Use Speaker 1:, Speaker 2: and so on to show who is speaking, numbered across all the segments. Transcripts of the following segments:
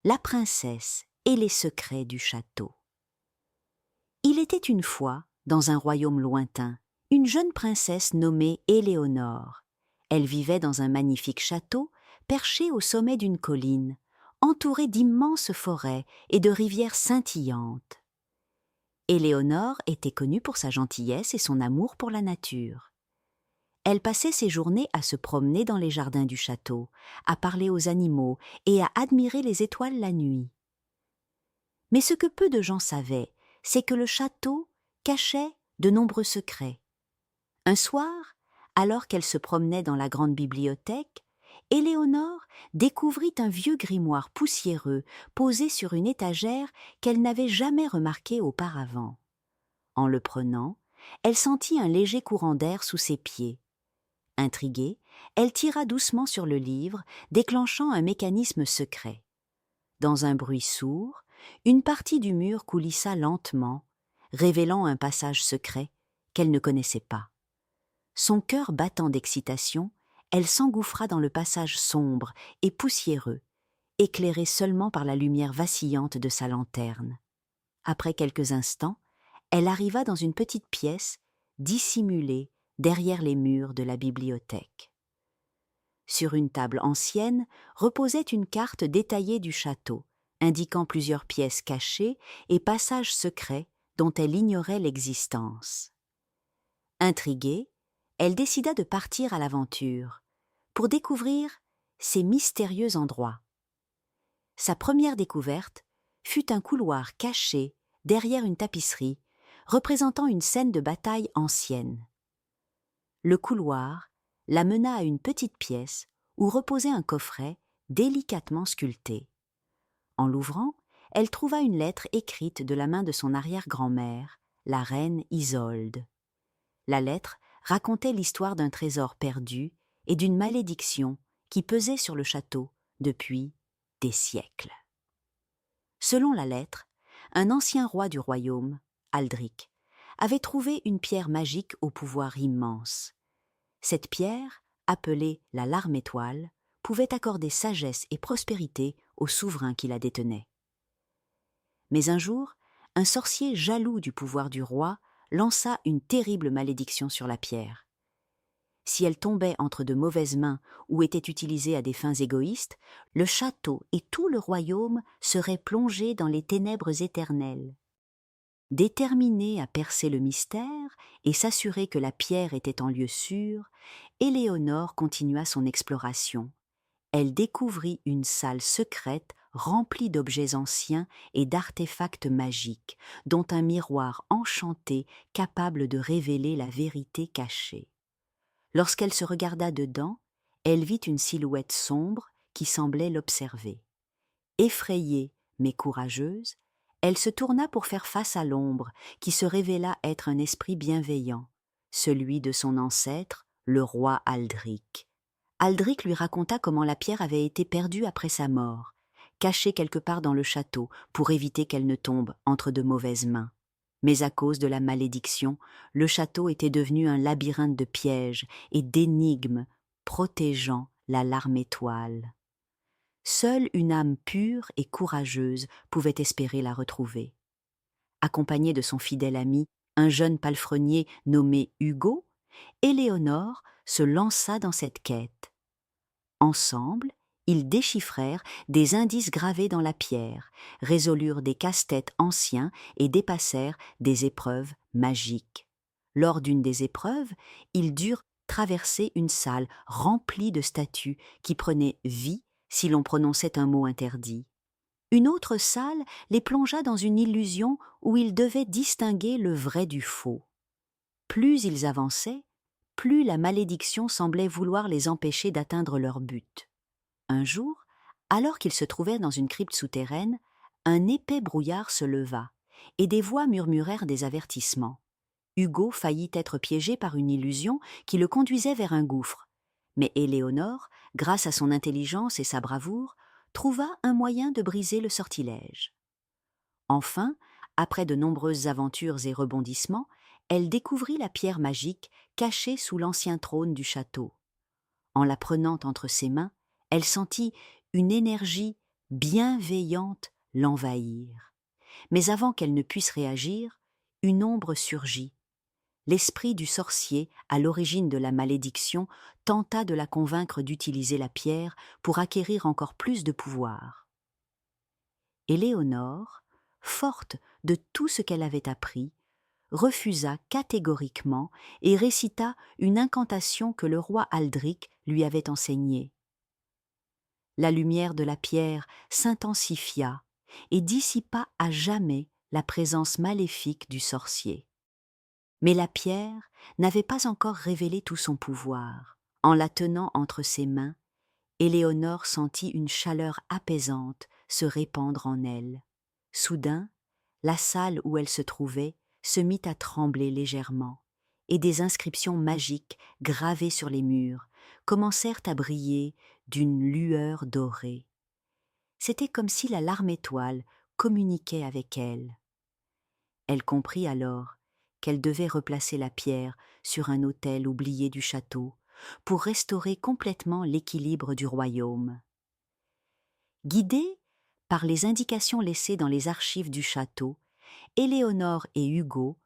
Speaker 1: La princesse et les secrets du château. Il était une fois, dans un royaume lointain, une jeune princesse nommée Éléonore. Elle vivait dans un magnifique château, perché au sommet d'une colline, entouré d'immenses forêts et de rivières scintillantes. Éléonore était connue pour sa gentillesse et son amour pour la nature. Elle passait ses journées à se promener dans les jardins du château, à parler aux animaux et à admirer les étoiles la nuit. Mais ce que peu de gens savaient, c'est que le château cachait de nombreux secrets. Un soir, alors qu'elle se promenait dans la grande bibliothèque, Éléonore découvrit un vieux grimoire poussiéreux posé sur une étagère qu'elle n'avait jamais remarqué auparavant. En le prenant, elle sentit un léger courant d'air sous ses pieds. Intriguée, elle tira doucement sur le livre, déclenchant un mécanisme secret. Dans un bruit sourd, une partie du mur coulissa lentement, révélant un passage secret qu'elle ne connaissait pas. Son cœur battant d'excitation, elle s'engouffra dans le passage sombre et poussiéreux, éclairé seulement par la lumière vacillante de sa lanterne. Après quelques instants, elle arriva dans une petite pièce, dissimulée derrière les murs de la bibliothèque. Sur une table ancienne reposait une carte détaillée du château, indiquant plusieurs pièces cachées et passages secrets dont elle ignorait l'existence. Intriguée, elle décida de partir à l'aventure, pour découvrir ces mystérieux endroits. Sa première découverte fut un couloir caché derrière une tapisserie, représentant une scène de bataille ancienne. Le couloir la mena à une petite pièce où reposait un coffret délicatement sculpté. En l'ouvrant, elle trouva une lettre écrite de la main de son arrière-grand-mère, la reine Isolde. La lettre racontait l'histoire d'un trésor perdu et d'une malédiction qui pesait sur le château depuis des siècles. Selon la lettre, un ancien roi du royaume, Aldric, avait trouvé une pierre magique au pouvoir immense. Cette pierre, appelée la larme étoile, pouvait accorder sagesse et prospérité au souverain qui la détenait. Mais un jour, un sorcier jaloux du pouvoir du roi lança une terrible malédiction sur la pierre. Si elle tombait entre de mauvaises mains ou était utilisée à des fins égoïstes, le château et tout le royaume seraient plongés dans les ténèbres éternelles. Déterminée à percer le mystère et s'assurer que la pierre était en lieu sûr, Éléonore continua son exploration. Elle découvrit une salle secrète remplie d'objets anciens et d'artefacts magiques, dont un miroir enchanté capable de révéler la vérité cachée. Lorsqu'elle se regarda dedans, elle vit une silhouette sombre qui semblait l'observer. Effrayée mais courageuse, elle se tourna pour faire face à l'ombre qui se révéla être un esprit bienveillant, celui de son ancêtre, le roi Aldric. Aldric lui raconta comment la pierre avait été perdue après sa mort, cachée quelque part dans le château pour éviter qu'elle ne tombe entre de mauvaises mains. Mais à cause de la malédiction, le château était devenu un labyrinthe de pièges et d'énigmes protégeant la larme étoile. Seule une âme pure et courageuse pouvait espérer la retrouver. Accompagnée de son fidèle ami, un jeune palefrenier nommé Hugo, Éléonore se lança dans cette quête. Ensemble, ils déchiffrèrent des indices gravés dans la pierre, résolurent des casse-têtes anciens et dépassèrent des épreuves magiques. Lors d'une des épreuves, ils durent traverser une salle remplie de statues qui prenaient vie si l'on prononçait un mot interdit. Une autre salle les plongea dans une illusion où ils devaient distinguer le vrai du faux. Plus ils avançaient, plus la malédiction semblait vouloir les empêcher d'atteindre leur but. Un jour, alors qu'ils se trouvaient dans une crypte souterraine, un épais brouillard se leva, et des voix murmurèrent des avertissements. Hugo faillit être piégé par une illusion qui le conduisait vers un gouffre. Mais Éléonore, grâce à son intelligence et sa bravoure, trouva un moyen de briser le sortilège. Enfin, après de nombreuses aventures et rebondissements, elle découvrit la pierre magique cachée sous l'ancien trône du château. En la prenant entre ses mains, elle sentit une énergie bienveillante, l'envahirent. Mais avant qu'elle ne puisse réagir, une ombre surgit. L'esprit du sorcier, à l'origine de la malédiction, tenta de la convaincre d'utiliser la pierre pour acquérir encore plus de pouvoir. Éléonore, forte de tout ce qu'elle avait appris, refusa catégoriquement et récita une incantation que le roi Aldric lui avait enseignée. La lumière de la pierre s'intensifia et dissipa à jamais la présence maléfique du sorcier. Mais la pierre n'avait pas encore révélé tout son pouvoir. En la tenant entre ses mains, Éléonore sentit une chaleur apaisante se répandre en elle. Soudain, la salle où elle se trouvait se mit à trembler légèrement, et des inscriptions magiques gravées sur les murs commencèrent à briller d'une lueur dorée. C'était comme si la larme étoile communiquait avec elle. Elle comprit alors qu'elle devait replacer la pierre sur un autel oublié du château pour restaurer complètement l'équilibre du royaume. Guidée par les indications laissées dans les archives du château, Éléonore et Hugo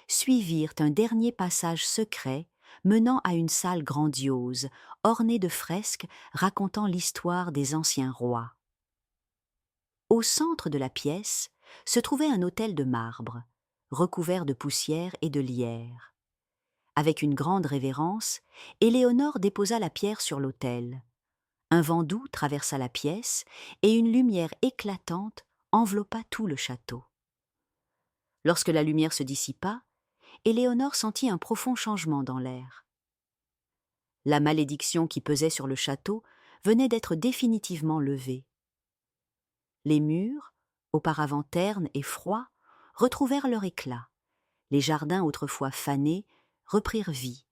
Speaker 1: suivirent un dernier passage secret menant à une salle grandiose, ornée de fresques racontant l'histoire des anciens rois. Au centre de la pièce se trouvait un autel de marbre, recouvert de poussière et de lierre. Avec une grande révérence, Éléonore déposa la pierre sur l'autel. Un vent doux traversa la pièce et une lumière éclatante enveloppa tout le château. Lorsque la lumière se dissipa, Éléonore sentit un profond changement dans l'air. La malédiction qui pesait sur le château venait d'être définitivement levée. Les murs, auparavant ternes et froids, retrouvèrent leur éclat. Les jardins autrefois fanés reprirent vie,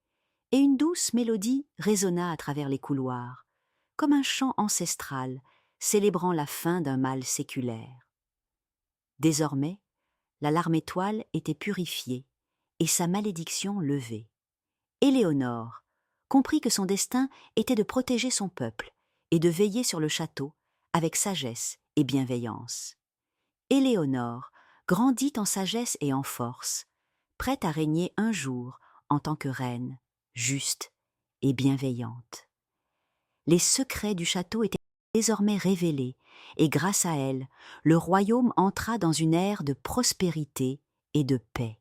Speaker 1: et une douce mélodie résonna à travers les couloirs, comme un chant ancestral célébrant la fin d'un mal séculaire. Désormais, la larme étoile était purifiée et sa malédiction levée. Éléonore comprit que son destin était de protéger son peuple et de veiller sur le château avec sagesse et bienveillance. Éléonore grandit en sagesse et en force, prête à régner un jour en tant que reine, juste et bienveillante. Les secrets du château étaient désormais révélés, et grâce à elle, le royaume entra dans une ère de prospérité et de paix.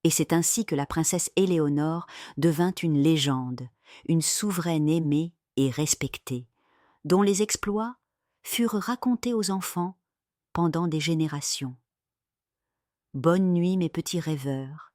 Speaker 1: Et c'est ainsi que la princesse Éléonore devint une légende, une souveraine aimée et respectée, dont les exploits furent racontés aux enfants pendant des générations. Bonne nuit, mes petits rêveurs.